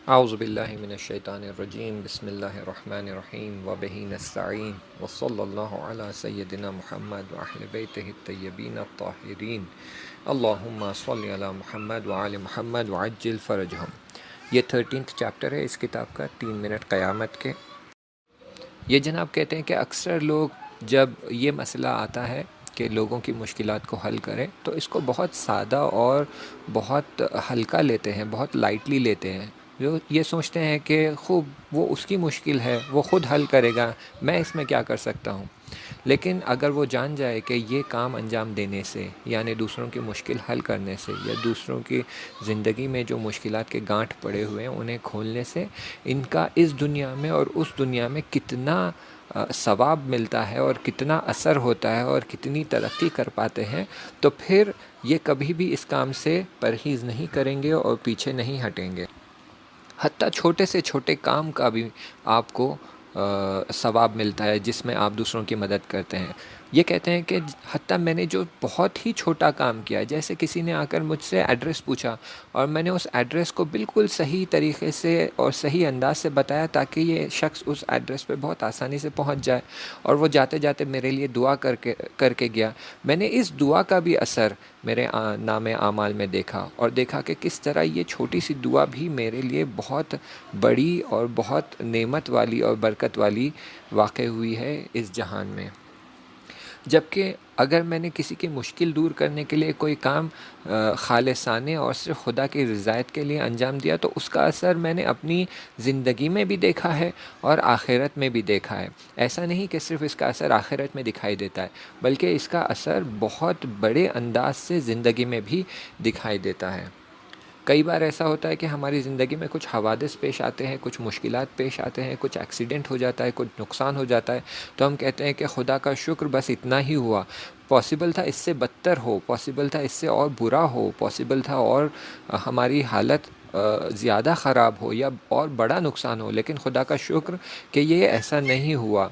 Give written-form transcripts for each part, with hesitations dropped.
اعوذ باللہ من الشیطان الرجیم بسم اللہ الرحمن الرحیم وبہ نستعین وصلی اللہ علی سیدنا محمد وأہل بیتہ الطیبین الطاہرین اللہم صلی علی محمد وآل محمد وعجل فرجہم۔ یہ 13th چیپٹر ہے اس کتاب کا، 3 منٹ قیامت کے۔ یہ جناب کہتے ہیں کہ اکثر لوگ جب یہ مسئلہ آتا ہے کہ لوگوں کی مشکلات کو حل کریں تو اس کو بہت سادہ اور بہت ہلکا لیتے ہیں، بہت لائٹلی لیتے ہیں۔ جو یہ سوچتے ہیں کہ خوب وہ اس کی مشکل ہے، وہ خود حل کرے گا، میں اس میں کیا کر سکتا ہوں۔ لیکن اگر وہ جان جائے کہ یہ کام انجام دینے سے، یعنی دوسروں کی مشکل حل کرنے سے، یا دوسروں کی زندگی میں جو مشکلات کے گانٹھ پڑے ہوئے ہیں انہیں کھولنے سے ان کا اس دنیا میں اور اس دنیا میں کتنا ثواب ملتا ہے اور کتنا اثر ہوتا ہے اور کتنی ترقی کر پاتے ہیں، تو پھر یہ کبھی بھی اس کام سے پرہیز نہیں کریں گے اور پیچھے نہیں ہٹیں گے۔ حتیٰ چھوٹے سے چھوٹے کام کا بھی آپ کو ثواب ملتا ہے جس میں آپ دوسروں کی مدد کرتے ہیں۔ یہ کہتے ہیں کہ حتیٰ میں نے جو بہت ہی چھوٹا کام کیا، جیسے کسی نے آ کر مجھ سے ایڈریس پوچھا اور میں نے اس ایڈریس کو بالکل صحیح طریقے سے اور صحیح انداز سے بتایا تاکہ یہ شخص اس ایڈریس پہ بہت آسانی سے پہنچ جائے، اور وہ جاتے جاتے میرے لیے دعا کر کے گیا۔ میں نے اس دعا کا بھی اثر میرے نام اعمال میں دیکھا، اور دیکھا کہ کس طرح یہ چھوٹی سی دعا بھی میرے لیے بہت بڑی اور بہت نعمت والی اور برکت والی واقع ہوئی ہے اس جہان میں۔ جبکہ اگر میں نے کسی کی مشکل دور کرنے کے لیے کوئی کام خالصانہ اور صرف خدا کی رضایت کے لیے انجام دیا تو اس کا اثر میں نے اپنی زندگی میں بھی دیکھا ہے اور آخرت میں بھی دیکھا ہے۔ ایسا نہیں کہ صرف اس کا اثر آخرت میں دکھائی دیتا ہے، بلکہ اس کا اثر بہت بڑے انداز سے زندگی میں بھی دکھائی دیتا ہے۔ کئی بار ایسا ہوتا ہے کہ ہماری زندگی میں کچھ حوادث پیش آتے ہیں، کچھ مشکلات پیش آتے ہیں، کچھ ایکسیڈنٹ ہو جاتا ہے، کچھ نقصان ہو جاتا ہے، تو ہم کہتے ہیں کہ خدا کا شکر بس اتنا ہی ہوا، پاسبل تھا اس سے بدتر ہو، پاسبل تھا اس سے اور برا ہو، پاسبل تھا اور ہماری حالت زیادہ خراب ہو یا اور بڑا نقصان ہو، لیکن خدا کا شکر کہ یہ ایسا نہیں ہوا۔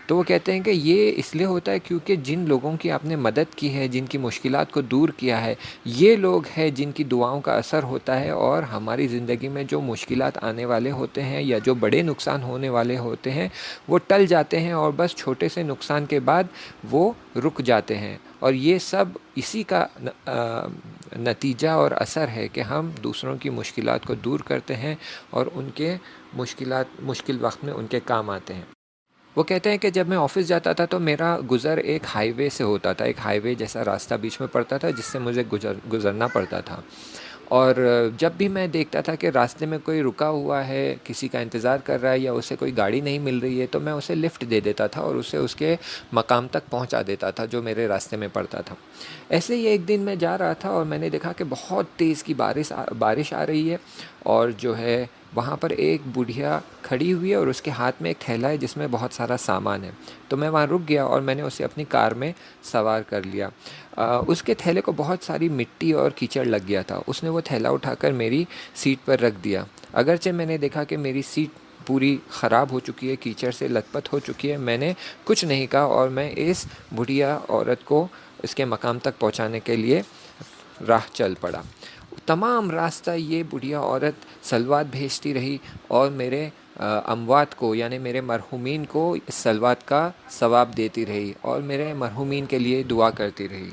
تو وہ کہتے ہیں کہ یہ اس لیے ہوتا ہے کیونکہ جن لوگوں کی آپ نے مدد کی ہے، جن کی مشکلات کو دور کیا ہے، یہ لوگ ہیں جن کی دعاؤں کا اثر ہوتا ہے، اور ہماری زندگی میں جو مشکلات آنے والے ہوتے ہیں یا جو بڑے نقصان ہونے والے ہوتے ہیں وہ ٹل جاتے ہیں، اور بس چھوٹے سے نقصان کے بعد وہ رک جاتے ہیں۔ اور یہ سب اسی کا نتیجہ اور اثر ہے کہ ہم دوسروں کی مشکلات کو دور کرتے ہیں اور ان کے مشکل وقت میں ان کے کام آتے ہیں۔ وہ کہتے ہیں کہ جب میں آفس جاتا تھا تو میرا گزر ایک ہائی وے سے ہوتا تھا، ایک ہائی وے جیسا راستہ بیچ میں پڑتا تھا جس سے مجھے گزرنا پڑتا تھا، اور جب بھی میں دیکھتا تھا کہ راستے میں کوئی رکا ہوا ہے، کسی کا انتظار کر رہا ہے یا اسے کوئی گاڑی نہیں مل رہی ہے، تو میں اسے لفٹ دے دیتا تھا اور اسے اس کے مقام تک پہنچا دیتا تھا جو میرے راستے میں پڑتا تھا۔ ایسے ہی ایک دن میں جا رہا تھا اور میں نے دیکھا کہ بہت تیز کی بارش آ رہی ہے، اور جو ہے وہاں پر ایک بڑھیا کھڑی ہوئی ہے اور اس کے ہاتھ میں ایک تھیلا ہے جس میں بہت سارا سامان ہے۔ تو میں وہاں رک گیا اور میں نے اسے اپنی کار میں سوار کر لیا۔ اس کے تھیلے کو بہت ساری مٹی اور کیچڑ لگ گیا تھا۔ اس نے وہ تھیلا اٹھا کر میری سیٹ پر رکھ دیا، اگرچہ میں نے دیکھا کہ میری سیٹ پوری خراب ہو چکی ہے، کیچڑ سے لت پت ہو چکی ہے۔ میں نے کچھ نہیں کہا اور میں اس بڑھیا عورت کو اس کے مقام تک پہنچانے کے لیے راہ چل پڑا۔ تمام راستہ یہ بڑھیا عورت صلوات بھیجتی رہی اور میرے اموات کو یعنی میرے مرحومین کو صلوات کا ثواب دیتی رہی اور میرے مرحومین کے لیے دعا کرتی رہی۔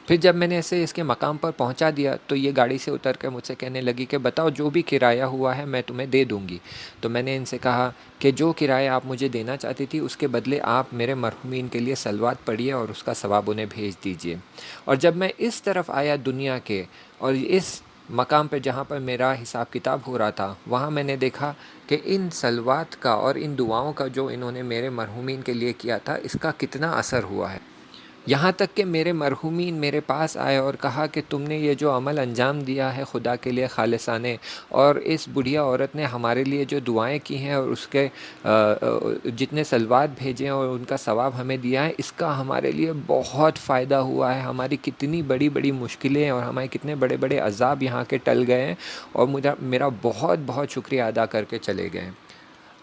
پھر جب میں نے اسے اس کے مقام پر پہنچا دیا تو یہ گاڑی سے اتر کر مجھ سے کہنے لگی کہ بتاؤ جو بھی کرایہ ہوا ہے میں تمہیں دے دوں گی۔ تو میں نے ان سے کہا کہ جو کرایہ آپ مجھے دینا چاہتی تھی اس کے بدلے آپ میرے مرحومین کے لیے صلوات پڑھیے اور اس کا ثواب انہیں بھیج دیجیے۔ اور جب میں اس طرف آیا دنیا کے اور اس مقام پہ جہاں پر میرا حساب کتاب ہو رہا تھا، وہاں میں نے دیکھا کہ ان صلوات کا اور ان دعاؤں کا جو انہوں نے میرے مرحومین کے لیے کیا تھا اس کا کتنا اثر ہوا ہے۔ یہاں تک کہ میرے مرحومین میرے پاس آئے اور کہا کہ تم نے یہ جو عمل انجام دیا ہے خدا کے لیے خالصانہ، اور اس بڑھیا عورت نے ہمارے لیے جو دعائیں کی ہیں اور اس کے جتنے صلوات بھیجے ہیں اور ان کا ثواب ہمیں دیا ہے، اس کا ہمارے لیے بہت فائدہ ہوا ہے، ہماری کتنی بڑی بڑی مشکلیں اور ہمارے کتنے بڑے بڑے عذاب یہاں کے ٹل گئے ہیں، اور میرا بہت بہت شکریہ ادا کر کے چلے گئے۔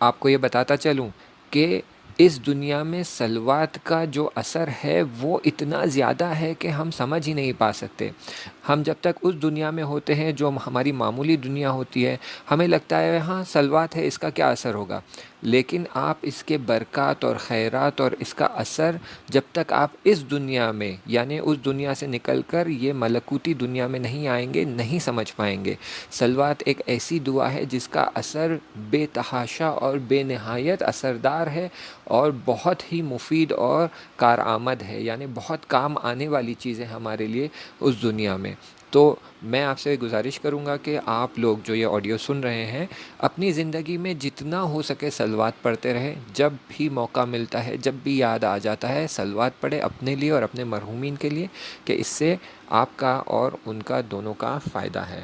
آپ کو یہ بتاتا چلوں کہ اس دنیا میں صلوات کا جو اثر ہے وہ اتنا زیادہ ہے کہ ہم سمجھ ہی نہیں پا سکتے۔ ہم جب تک اس دنیا میں ہوتے ہیں جو ہماری معمولی دنیا ہوتی ہے، ہمیں لگتا ہے ہاں صلوات ہے، اس کا کیا اثر ہوگا، لیکن آپ اس کے برکات اور خیرات اور اس کا اثر جب تک آپ اس دنیا میں یعنی اس دنیا سے نکل کر یہ ملکوتی دنیا میں نہیں آئیں گے نہیں سمجھ پائیں گے۔ صلوات ایک ایسی دعا ہے جس کا اثر بے تحاشا اور بے نہایت اثردار ہے اور بہت ہی مفید اور کارآمد ہے، یعنی بہت کام آنے والی چیز ہے ہمارے لیے اس دنیا میں۔ تو میں آپ سے گزارش کروں گا کہ آپ لوگ جو یہ آڈیو سن رہے ہیں اپنی زندگی میں جتنا ہو سکے صلوات پڑھتے رہیں، جب بھی موقع ملتا ہے، جب بھی یاد آ جاتا ہے صلوات پڑھے اپنے لیے اور اپنے مرحومین کے لیے، کہ اس سے آپ کا اور ان کا دونوں کا فائدہ ہے۔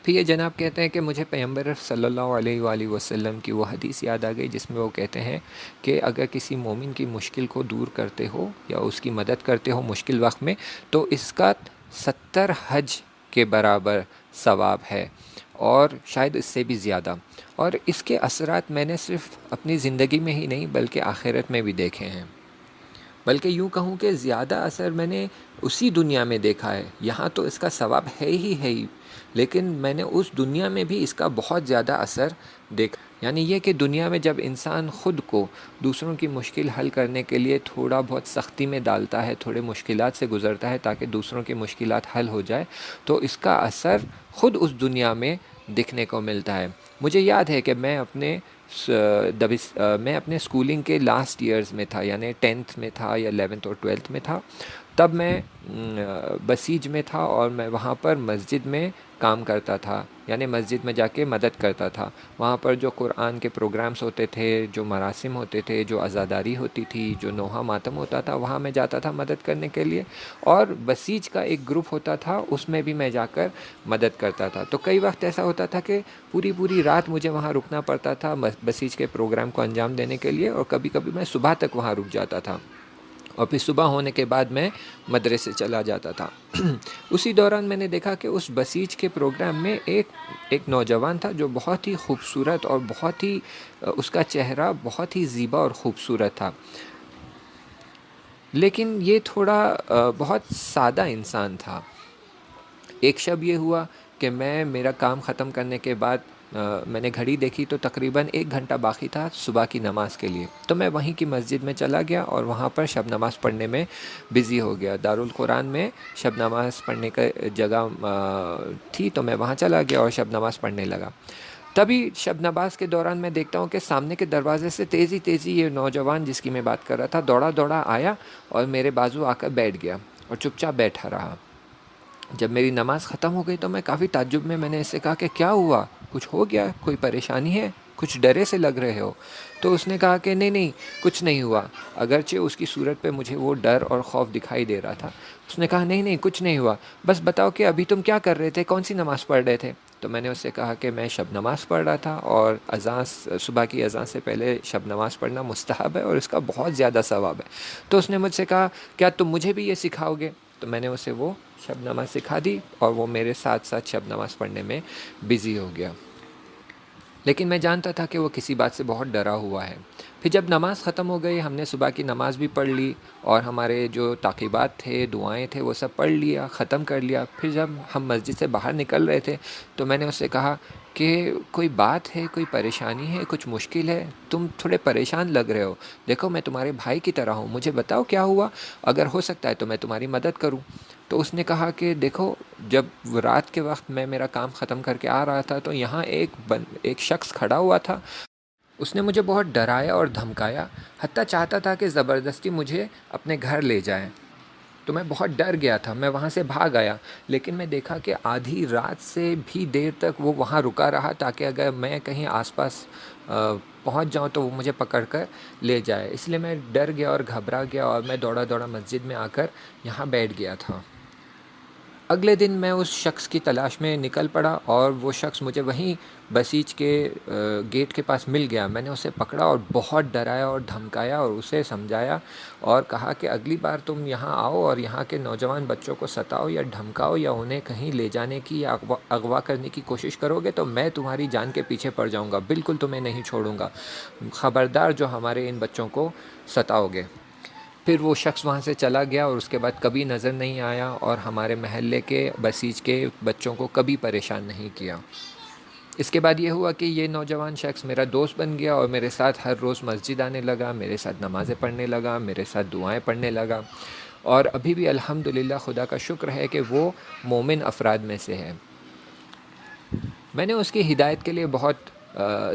پھر یہ جناب کہتے ہیں کہ مجھے پیغمبر صلی اللہ علیہ وآلہ وسلم کی وہ حدیث یاد آ گئی جس میں وہ کہتے ہیں کہ اگر کسی مومن کی مشکل کو دور کرتے ہو یا اس کی مدد کرتے ہو مشکل وقت میں، تو اس کا 70 حج کے برابر ثواب ہے، اور شاید اس سے بھی زیادہ۔ اور اس کے اثرات میں نے صرف اپنی زندگی میں ہی نہیں بلکہ آخرت میں بھی دیکھے ہیں، بلکہ یوں کہوں کہ زیادہ اثر میں نے اسی دنیا میں دیکھا ہے۔ یہاں تو اس کا ثواب ہے ہی، لیکن میں نے اس دنیا میں بھی اس کا بہت زیادہ اثر دیکھا۔ یعنی یہ کہ دنیا میں جب انسان خود کو دوسروں کی مشکل حل کرنے کے لیے تھوڑا بہت سختی میں ڈالتا ہے، تھوڑے مشکلات سے گزرتا ہے تاکہ دوسروں کی مشکلات حل ہو جائے، تو اس کا اثر خود اس دنیا میں دکھنے کو ملتا ہے۔ مجھے یاد ہے کہ میں اپنے اسکولنگ کے لاسٹ ایئرز میں تھا، یعنی 10th میں تھا یا 11th اور 12th میں تھا، تب میں بسیج میں تھا اور میں وہاں پر مسجد میں کام کرتا تھا، یعنی مسجد میں جا کے مدد کرتا تھا۔ وہاں پر جو قرآن کے پروگرامز ہوتے تھے، جو مراسم ہوتے تھے، جو عزاداری ہوتی تھی، جو نوحہ ماتم ہوتا تھا، وہاں میں جاتا تھا مدد کرنے کے لیے، اور بسیج کا ایک گروپ ہوتا تھا اس میں بھی میں جا کر مدد کرتا تھا۔ تو کئی وقت ایسا ہوتا تھا کہ پوری رات مجھے وہاں رکنا پڑتا تھا بسیج کے پروگرام کو انجام دینے کے لیے، اور کبھی کبھی میں صبح تک وہاں رک جاتا تھا، اور پھر صبح ہونے کے بعد میں مدرسے چلا جاتا تھا۔ اسی دوران میں نے دیکھا کہ اس بسیج کے پروگرام میں ایک نوجوان تھا جو بہت ہی خوبصورت اور بہت ہی اس کا چہرہ بہت ہی زیبا اور خوبصورت تھا، لیکن یہ تھوڑا بہت سادہ انسان تھا۔ ایک شب یہ ہوا کہ میرا کام ختم کرنے کے بعد میں نے گھڑی دیکھی تو تقریباً 1 گھنٹہ باقی تھا صبح کی نماز کے لیے، تو میں وہیں کی مسجد میں چلا گیا اور وہاں پر شب نماز پڑھنے میں بزی ہو گیا۔ دارالقرآن میں شب نماز پڑھنے کا جگہ تھی، تو میں وہاں چلا گیا اور شب نماز پڑھنے لگا۔ تبھی شب نماز کے دوران میں دیکھتا ہوں کہ سامنے کے دروازے سے تیزی یہ نوجوان جس کی میں بات کر رہا تھا دوڑا آیا اور میرے بازو آ کر بیٹھ گیا اور چپ چاپ بیٹھا رہا۔ جب میری نماز ختم ہو گئی تو میں کافی تعجب میں نے اس سے کہا کہ کیا ہوا، کچھ ہو گیا، کوئی پریشانی ہے، کچھ ڈرے سے لگ رہے ہو؟ تو اس نے کہا کہ نہیں کچھ نہیں ہوا، اگرچہ اس کی صورت پہ مجھے وہ ڈر اور خوف دکھائی دے رہا تھا۔ اس نے کہا نہیں کچھ نہیں ہوا، بس بتاؤ کہ ابھی تم کیا کر رہے تھے، کون سی نماز پڑھ رہے تھے؟ تو میں نے اس سے کہا کہ میں شب نماز پڑھ رہا تھا، اور صبح کی اذان سے پہلے شب نماز پڑھنا مستحب ہے اور اس کا بہت زیادہ ثواب ہے۔ تو اس نے مجھ سے کہا کیا تم مجھے بھی یہ سکھاؤ گے؟ تو میں نے اسے وہ شب نماز سکھا دی اور وہ میرے ساتھ شب نماز پڑھنے میں بزی ہو گیا، لیکن میں جانتا تھا کہ وہ کسی بات سے بہت ڈرا ہوا ہے۔ پھر جب نماز ختم ہو گئی، ہم نے صبح کی نماز بھی پڑھ لی اور ہمارے جو تعقیبات تھے، دعائیں تھے، وہ سب پڑھ لیا، ختم کر لیا۔ پھر جب ہم مسجد سے باہر نکل رہے تھے تو میں نے اس سے کہا کہ کوئی بات ہے، کوئی پریشانی ہے، کچھ مشکل ہے، تم تھوڑے پریشان لگ رہے ہو، دیکھو میں تمہارے بھائی کی طرح ہوں، مجھے بتاؤ کیا ہوا، اگر ہو سکتا ہے تو میں تمہاری مدد کروں۔ تو اس نے کہا کہ دیکھو، جب رات کے وقت میں میرا کام ختم کر کے آ رہا تھا تو یہاں ایک شخص کھڑا ہوا تھا، اس نے مجھے بہت ڈرایا اور دھمکایا، حتیٰ چاہتا تھا کہ زبردستی مجھے اپنے گھر لے جائے۔ تو میں بہت ڈر گیا تھا، میں وہاں سے بھاگ آیا، لیکن میں دیکھا کہ آدھی رات سے بھی دیر تک وہ وہاں رکا رہا تاکہ اگر میں کہیں آس پاس پہنچ جاؤں تو وہ مجھے پکڑ کر لے جائے۔ اس لیے میں ڈر گیا اور گھبرا گیا اور میں دوڑا مسجد میں آ کر یہاں بیٹھ گیا تھا۔ اگلے دن میں اس شخص کی تلاش میں نکل پڑا اور وہ شخص مجھے وہیں بسیج کے گیٹ کے پاس مل گیا۔ میں نے اسے پکڑا اور بہت ڈرایا اور دھمکایا اور اسے سمجھایا اور کہا کہ اگلی بار تم یہاں آؤ اور یہاں کے نوجوان بچوں کو ستاؤ یا دھمکاؤ یا انہیں کہیں لے جانے کی یا اغوا کرنے کی کوشش کرو گے تو میں تمہاری جان کے پیچھے پڑ جاؤں گا، بالکل تمہیں نہیں چھوڑوں گا، خبردار جو ہمارے ان بچوں کو ستاؤ گے۔ پھر وہ شخص وہاں سے چلا گیا اور اس کے بعد کبھی نظر نہیں آیا اور ہمارے محلے کے بسیج کے بچوں کو کبھی پریشان نہیں کیا۔ اس کے بعد یہ ہوا کہ یہ نوجوان شخص میرا دوست بن گیا اور میرے ساتھ ہر روز مسجد آنے لگا، میرے ساتھ نمازیں پڑھنے لگا، میرے ساتھ دعائیں پڑھنے لگا، اور ابھی بھی الحمدللہ خدا کا شکر ہے کہ وہ مومن افراد میں سے ہے۔ میں نے اس کی ہدایت کے لیے بہت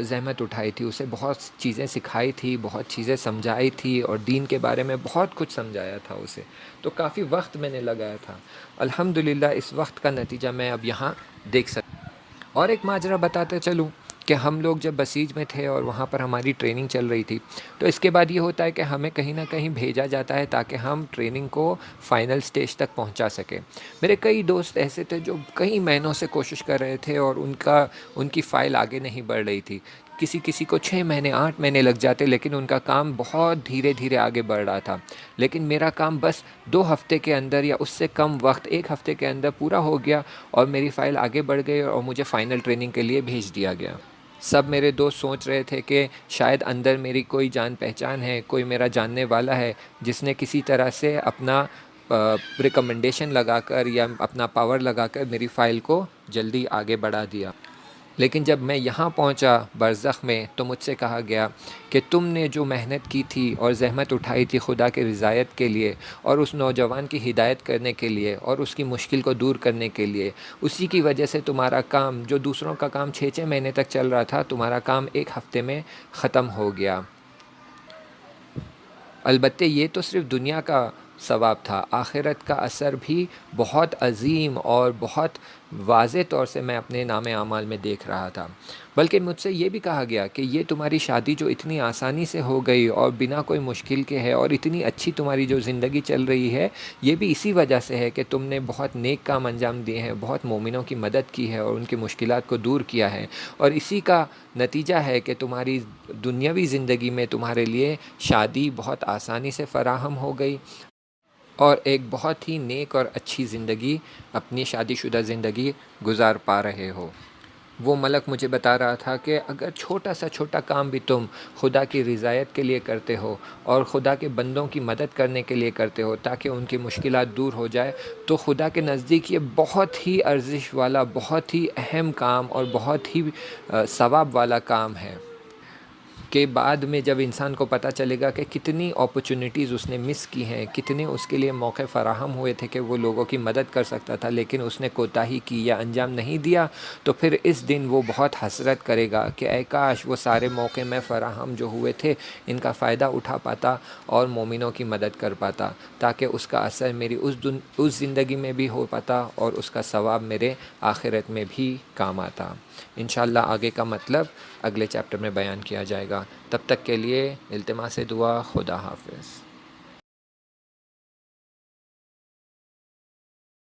زحمت اٹھائی تھی، اسے بہت چیزیں سکھائی تھی، بہت چیزیں سمجھائی تھی اور دین کے بارے میں بہت کچھ سمجھایا تھا اسے، تو کافی وقت میں نے لگایا تھا۔ الحمدللہ اس وقت کا نتیجہ میں اب یہاں دیکھ سکتا ہوں۔ اور ایک ماجرا بتاتے چلوں کہ ہم لوگ جب بسیج میں تھے اور وہاں پر ہماری ٹریننگ چل رہی تھی، تو اس کے بعد یہ ہوتا ہے کہ ہمیں کہیں نہ کہیں بھیجا جاتا ہے تاکہ ہم ٹریننگ کو فائنل سٹیج تک پہنچا سکیں۔ میرے کئی دوست ایسے تھے جو کئی مہینوں سے کوشش کر رہے تھے اور ان کی فائل آگے نہیں بڑھ رہی تھی، کسی کو 6 مہینے 8 مہینے لگ جاتے، لیکن ان کا کام بہت دھیرے دھیرے آگے بڑھ رہا تھا۔ لیکن میرا کام بس 2 ہفتے کے اندر یا اس سے کم وقت 1 ہفتے کے اندر پورا ہو گیا اور میری فائل آگے بڑھ گئی اور مجھے فائنل ٹریننگ کے لیے بھیج دیا گیا۔ سب میرے دوست سوچ رہے تھے کہ شاید اندر میری کوئی جان پہچان ہے، کوئی میرا جاننے والا ہے جس نے کسی طرح سے اپنا ریکمنڈیشن لگا کر یا اپنا پاور لگا کر میری فائل کو جلدی آگے بڑھا دیا۔ لیکن جب میں یہاں پہنچا برزخ میں تو مجھ سے کہا گیا کہ تم نے جو محنت کی تھی اور زحمت اٹھائی تھی خدا کی رضایت کے لیے اور اس نوجوان کی ہدایت کرنے کے لیے اور اس کی مشکل کو دور کرنے کے لیے، اسی کی وجہ سے تمہارا کام جو دوسروں کا کام 6 مہینے تک چل رہا تھا، تمہارا کام 1 ہفتے میں ختم ہو گیا۔ البتہ یہ تو صرف دنیا کا ثواب تھا، آخرت کا اثر بھی بہت عظیم اور بہت واضح طور سے میں اپنے نام اعمال میں دیکھ رہا تھا۔ بلکہ مجھ سے یہ بھی کہا گیا کہ یہ تمہاری شادی جو اتنی آسانی سے ہو گئی اور بنا کوئی مشکل کے ہے اور اتنی اچھی تمہاری جو زندگی چل رہی ہے، یہ بھی اسی وجہ سے ہے کہ تم نے بہت نیک کام انجام دیے ہیں، بہت مومنوں کی مدد کی ہے اور ان کی مشکلات کو دور کیا ہے، اور اسی کا نتیجہ ہے کہ تمہاری دنیاوی زندگی میں تمہارے لیے شادی بہت آسانی سے فراہم ہو گئی اور ایک بہت ہی نیک اور اچھی زندگی، اپنی شادی شدہ زندگی گزار پا رہے ہو۔ وہ ملک مجھے بتا رہا تھا کہ اگر چھوٹا سا چھوٹا کام بھی تم خدا کی رضایت کے لیے کرتے ہو اور خدا کے بندوں کی مدد کرنے کے لیے کرتے ہو تاکہ ان کی مشکلات دور ہو جائے، تو خدا کے نزدیک یہ بہت ہی ارزش والا، بہت ہی اہم کام اور بہت ہی ثواب والا کام ہے، کہ بعد میں جب انسان کو پتہ چلے گا کہ کتنی اپرچونٹیز اس نے مس کی ہیں، کتنے اس کے لیے موقع فراہم ہوئے تھے کہ وہ لوگوں کی مدد کر سکتا تھا لیکن اس نے کوتاہی کی یا انجام نہیں دیا، تو پھر اس دن وہ بہت حسرت کرے گا کہ اے کاش وہ سارے موقع میں فراہم جو ہوئے تھے ان کا فائدہ اٹھا پاتا اور مومنوں کی مدد کر پاتا، تاکہ اس کا اثر میری اس زندگی میں بھی ہو پاتا اور اس کا ثواب میرے آخرت میں بھی کام آتا۔ انشاءاللہ آگے کا مطلب اگلے چیپٹر میں بیان کیا جائے گا۔ تب تک کے لیے التماس دعا، خدا حافظ۔